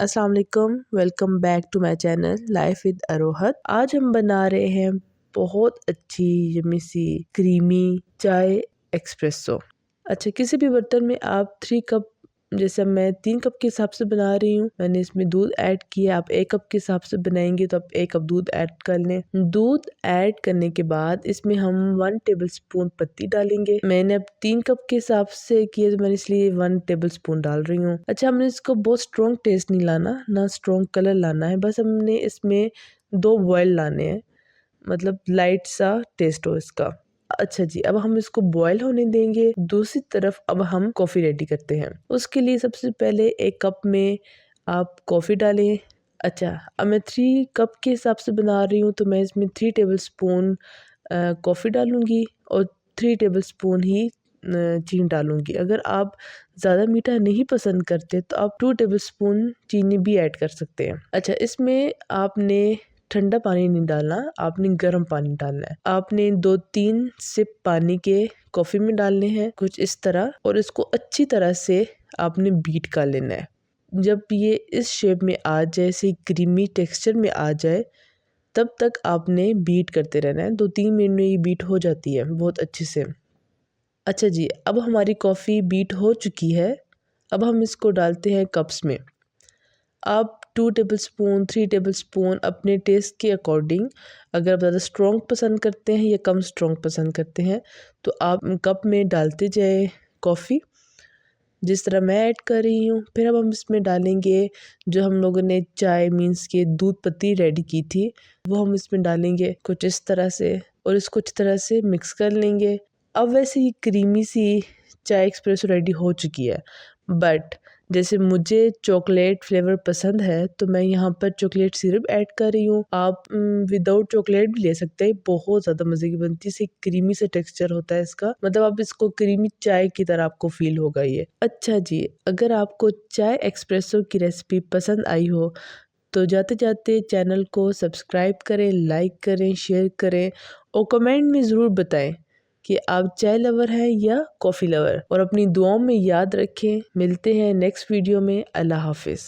अस्सलाम वालेकुम, welcome back to my channel life with Arohat. आज हम बना रहे हैं बहुत अच्छी यम्मी सी क्रीमी चाय एक्सप्रेसो। अच्छा, किसी भी बर्तन में आप 3 कप, जैसे मैं 3 कप के हिसाब से बना रही हूँ, मैंने इसमें दूध ऐड किया। आप 1 कप के हिसाब से बनाएंगे तो आप 1 कप दूध ऐड कर लें। दूध ऐड करने के बाद इसमें हम 1 टेबलस्पून पत्ती डालेंगे। मैंने अब 3 कप के हिसाब से किए तो मैंने इसलिए 1 टेबलस्पून डाल रही हूँ। अच्छा, हमने इसको बहुत स्ट्रॉन्ग टेस्ट नहीं लाना, ना स्ट्रॉन्ग कलर लाना है, बस हमने इसमें 2 बॉयल लाने हैं, मतलब लाइट सा टेस्ट हो इसका। अच्छा जी, अब हम इसको बॉयल होने देंगे। दूसरी तरफ अब हम कॉफ़ी रेडी करते हैं। उसके लिए सबसे पहले 1 कप में आप कॉफ़ी डालें। अच्छा, अब मैं 3 कप के हिसाब से बना रही हूँ तो मैं इसमें 3 टेबलस्पून कॉफ़ी डालूँगी और 3 टेबलस्पून ही चीनी डालूँगी। अगर आप ज़्यादा मीठा नहीं पसंद करते तो आप 2 टेबलस्पून चीनी भी ऐड कर सकते हैं। अच्छा, इसमें आपने ठंडा पानी नहीं डालना, आपने गर्म पानी डालना है। आपने 2-3 सिप पानी के कॉफ़ी में डालने हैं, कुछ इस तरह, और इसको अच्छी तरह से आपने बीट कर लेना है। जब ये इस शेप में आ जाए, ऐसे क्रीमी टेक्सचर में आ जाए, तब तक आपने बीट करते रहना है। 2-3 मिनट में ये बीट हो जाती है बहुत अच्छे से। अच्छा जी, अब हमारी कॉफ़ी बीट हो चुकी है। अब हम इसको डालते हैं कप्स में। आप 2 टेबलस्पून 3 टेबलस्पून अपने टेस्ट के अकॉर्डिंग, अगर आप ज़्यादा स्ट्रॉन्ग पसंद करते हैं या कम स्ट्रॉन्ग पसंद करते हैं तो आप कप में डालते जाए कॉफ़ी, जिस तरह मैं ऐड कर रही हूँ। फिर अब हम इसमें डालेंगे जो हम लोगों ने चाय मीन्स के दूध पत्ती रेडी की थी, वो हम इसमें डालेंगे कुछ इस तरह से, और इसको अच्छी तरह से मिक्स कर लेंगे। अब वैसे ही क्रीमी सी चाय एक्सप्रेसो रेडी हो चुकी है, बट जैसे मुझे चॉकलेट फ्लेवर पसंद है तो मैं यहाँ पर चॉकलेट सिरप ऐड कर रही हूँ। आप विदाउट चॉकलेट भी ले सकते हैं, बहुत ज़्यादा मज़े की बनती है। इसे क्रीमी से टेक्सचर होता है इसका, मतलब आप इसको क्रीमी चाय की तरह आपको फील होगा ये। अच्छा जी, अगर आपको चाय एक्सप्रेसो की रेसिपी पसंद आई हो तो जाते जाते चैनल को सब्सक्राइब करें, लाइक करें, शेयर करें और कमेंट में ज़रूर बताएं कि आप चाय लवर हैं या कॉफ़ी लवर, और अपनी दुआओं में याद रखें। मिलते हैं नेक्स्ट वीडियो में। अल्लाह हाफिज़।